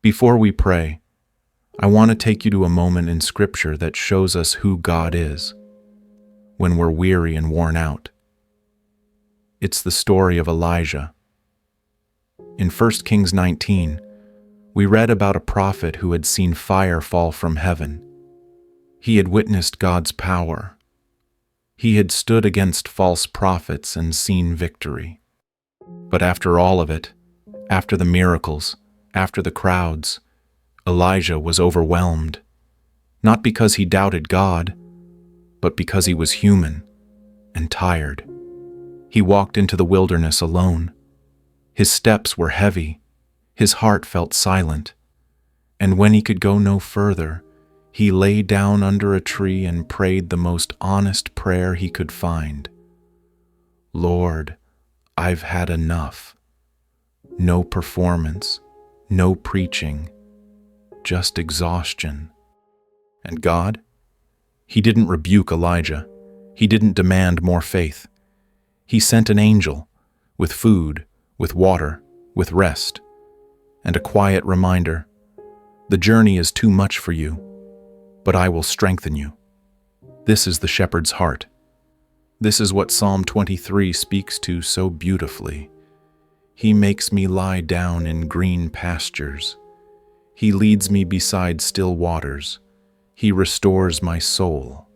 Before we pray, I want to take you to a moment in Scripture that shows us who God is when we're weary and worn out. It's the story of Elijah. In 1 Kings 19, we read about a prophet who had seen fire fall from heaven. He had witnessed God's power. He had stood against false prophets and seen victory. But after all of it, after the miracles, after the crowds, Elijah was overwhelmed, not because he doubted God, but because he was human and tired. He walked into the wilderness alone. His steps were heavy. His heart felt silent. And when he could go no further, he lay down under a tree and prayed the most honest prayer he could find. Lord, I've had enough. No performance, no preaching, just exhaustion. And God? He didn't rebuke Elijah. He didn't demand more faith. He sent an angel with food, with water, with rest, and a quiet reminder, the journey is too much for you, but I will strengthen you. This is the shepherd's heart. This is what Psalm 23 speaks to so beautifully. He makes me lie down in green pastures. He leads me beside still waters. He restores my soul.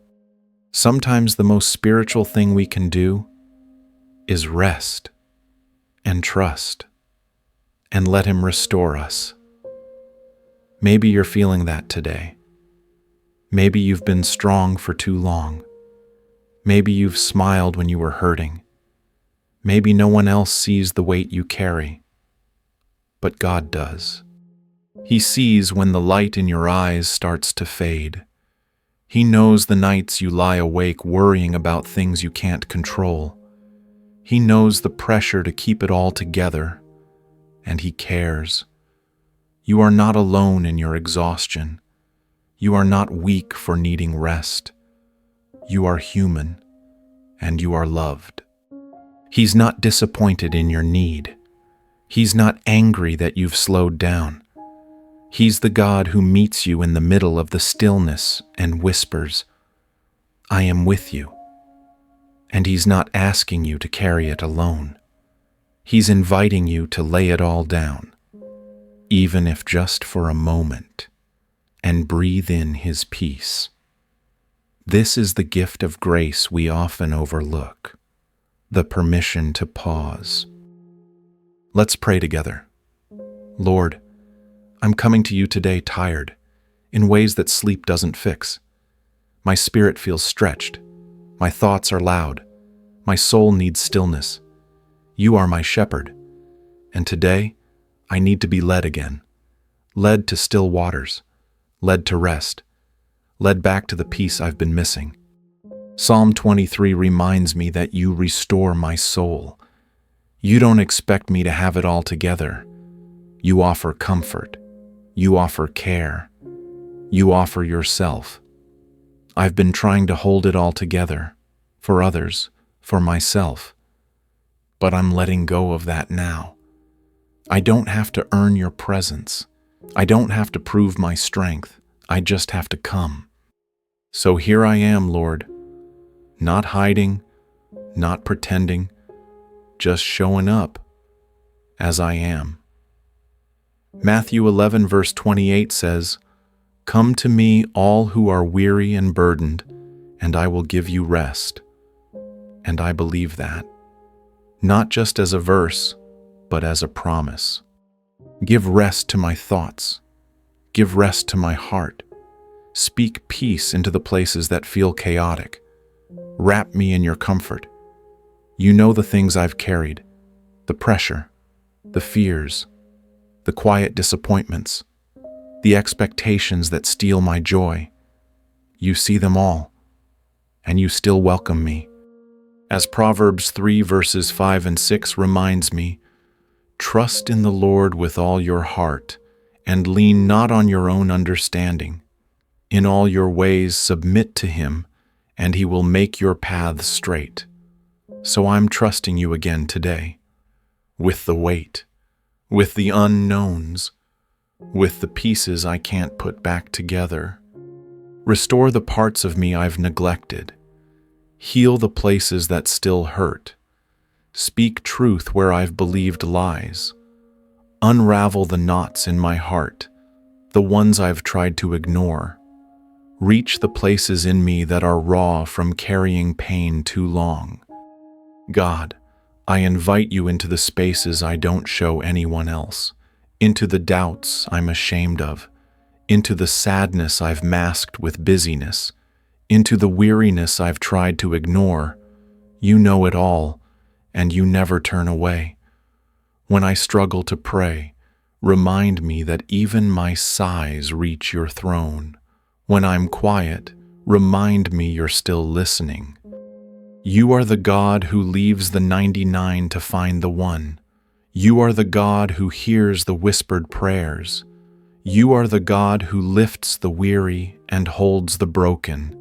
Sometimes the most spiritual thing we can do is rest and trust and let Him restore us. Maybe you're feeling that today. Maybe you've been strong for too long. Maybe you've smiled when you were hurting. Maybe no one else sees the weight you carry, but God does. He sees when the light in your eyes starts to fade. He knows the nights you lie awake worrying about things you can't control. He knows the pressure to keep it all together, and He cares. You are not alone in your exhaustion. You are not weak for needing rest. You are human, and you are loved. He's not disappointed in your need. He's not angry that you've slowed down. He's the God who meets you in the middle of the stillness and whispers, I am with you. And He's not asking you to carry it alone. He's inviting you to lay it all down, even if just for a moment, and breathe in His peace. This is the gift of grace we often overlook, the permission to pause. Let's pray together. Lord, I'm coming to you today tired, in ways that sleep doesn't fix. My spirit feels stretched. My thoughts are loud. My soul needs stillness. You are my shepherd, and today I need to be led again, led to still waters, led to rest, led back to the peace I've been missing. Psalm 23 reminds me that you restore my soul. You don't expect me to have it all together. You offer comfort. You offer care. You offer yourself. I've been trying to hold it all together, for others, for myself. But I'm letting go of that now. I don't have to earn your presence. I don't have to prove my strength. I just have to come. So here I am, Lord, not hiding, not pretending, just showing up as I am. Matthew 11 verse 28 says, Come to me all who are weary and burdened, and I will give you rest. And I believe that, not just as a verse, but as a promise. Give rest to my thoughts. Give rest to my heart. Speak peace into the places that feel chaotic. Wrap me in your comfort. You know the things I've carried, the pressure, the fears, the quiet disappointments, the expectations that steal my joy. You see them all, and you still welcome me. As Proverbs 3 verses 5 and 6 reminds me, trust in the Lord with all your heart, and lean not on your own understanding. In all your ways submit to Him, and He will make your paths straight. So I'm trusting you again today, with the weight, with the unknowns, with the pieces I can't put back together. Restore the parts of me I've neglected. Heal the places that still hurt. Speak truth where I've believed lies. Unravel the knots in my heart, the ones I've tried to ignore. Reach the places in me that are raw from carrying pain too long. God, I invite you into the spaces I don't show anyone else, into the doubts I'm ashamed of, into the sadness I've masked with busyness, into the weariness I've tried to ignore. You know it all, and you never turn away. When I struggle to pray, remind me that even my sighs reach your throne. When I'm quiet, remind me you're still listening. You are the God who leaves the 99 to find the one. You are the God who hears the whispered prayers. You are the God who lifts the weary and holds the broken.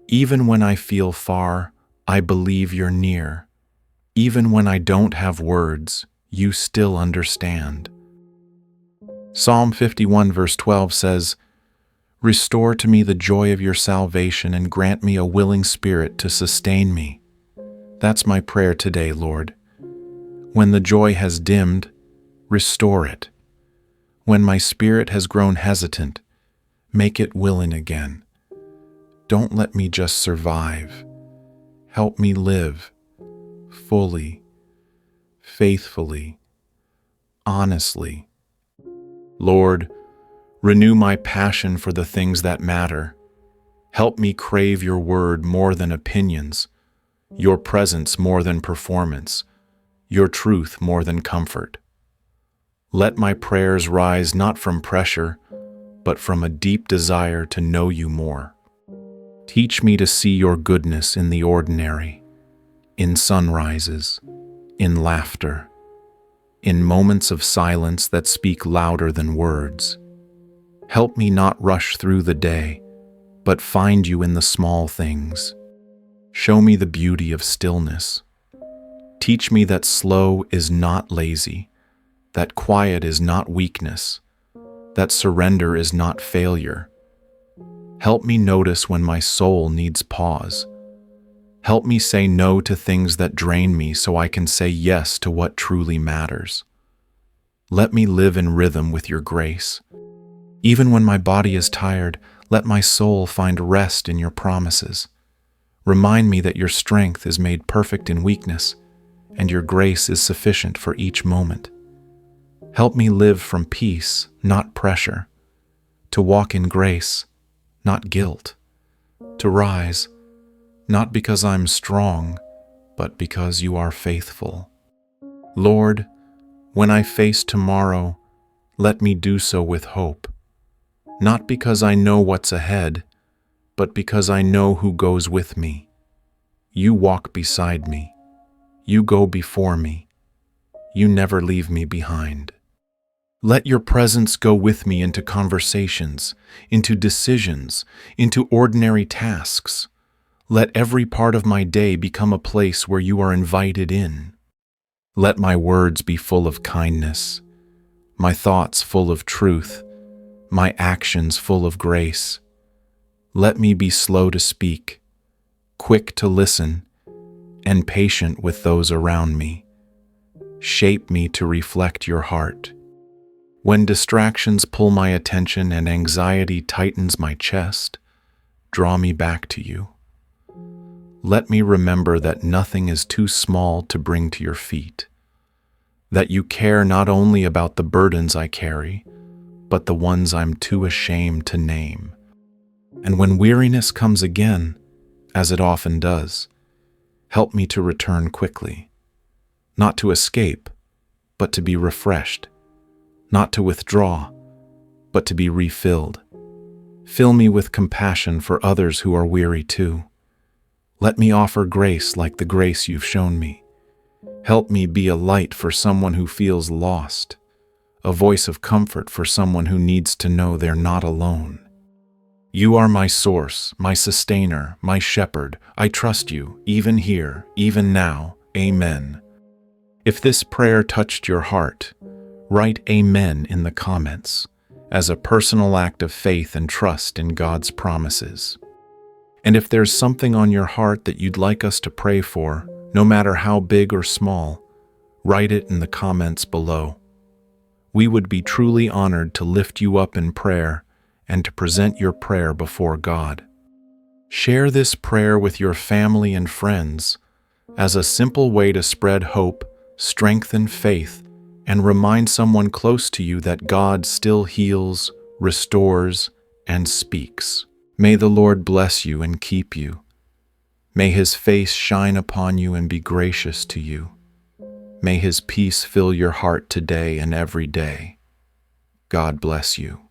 Even when I feel far, I believe you're near. Even when I don't have words, you still understand. Psalm 51 verse 12 says, "Restore to me the joy of your salvation and grant me a willing spirit to sustain me." That's my prayer today, Lord. When the joy has dimmed, restore it. When my spirit has grown hesitant, make it willing again. Don't let me just survive. Help me live fully, faithfully, honestly. Lord, renew my passion for the things that matter. Help me crave your word more than opinions, your presence more than performance, your truth more than comfort. Let my prayers rise not from pressure, but from a deep desire to know you more. Teach me to see your goodness in the ordinary, in sunrises, in laughter, in moments of silence that speak louder than words. Help me not rush through the day, but find you in the small things. Show me the beauty of stillness. Teach me that slow is not lazy, that quiet is not weakness, that surrender is not failure. Help me notice when my soul needs pause. Help me say no to things that drain me so I can say yes to what truly matters. Let me live in rhythm with your grace. Even when my body is tired, let my soul find rest in your promises. Remind me that your strength is made perfect in weakness, and your grace is sufficient for each moment. Help me live from peace, not pressure, to walk in grace, not guilt, to rise, not because I'm strong, but because you are faithful. Lord, when I face tomorrow, let me do so with hope, not because I know what's ahead, but because I know who goes with me. You walk beside me. You go before me. You never leave me behind. Let your presence go with me into conversations, into decisions, into ordinary tasks. Let every part of my day become a place where you are invited in. Let my words be full of kindness, my thoughts full of truth, my actions full of grace. Let me be slow to speak, quick to listen, and patient with those around me. Shape me to reflect your heart. When distractions pull my attention and anxiety tightens my chest, draw me back to you. Let me remember that nothing is too small to bring to your feet, that you care not only about the burdens I carry, but the ones I'm too ashamed to name. And when weariness comes again, as it often does, help me to return quickly, not to escape, but to be refreshed, not to withdraw, but to be refilled. Fill me with compassion for others who are weary too. Let me offer grace like the grace you've shown me. Help me be a light for someone who feels lost, a voice of comfort for someone who needs to know they're not alone. You are my source, my sustainer, my shepherd. I trust you, even here, even now. Amen. If this prayer touched your heart, write Amen in the comments. as a personal act of faith and trust in God's promises. And if there's something on your heart that you'd like us to pray for, no matter how big or small, write it in the comments below. We would be truly honored to lift you up in prayer and to present your prayer before God. Share this prayer with your family and friends as a simple way to spread hope, strengthen faith, and remind someone close to you that God still heals, restores, and speaks. May the Lord bless you and keep you. May His face shine upon you and be gracious to you. May His peace fill your heart today and every day. God bless you.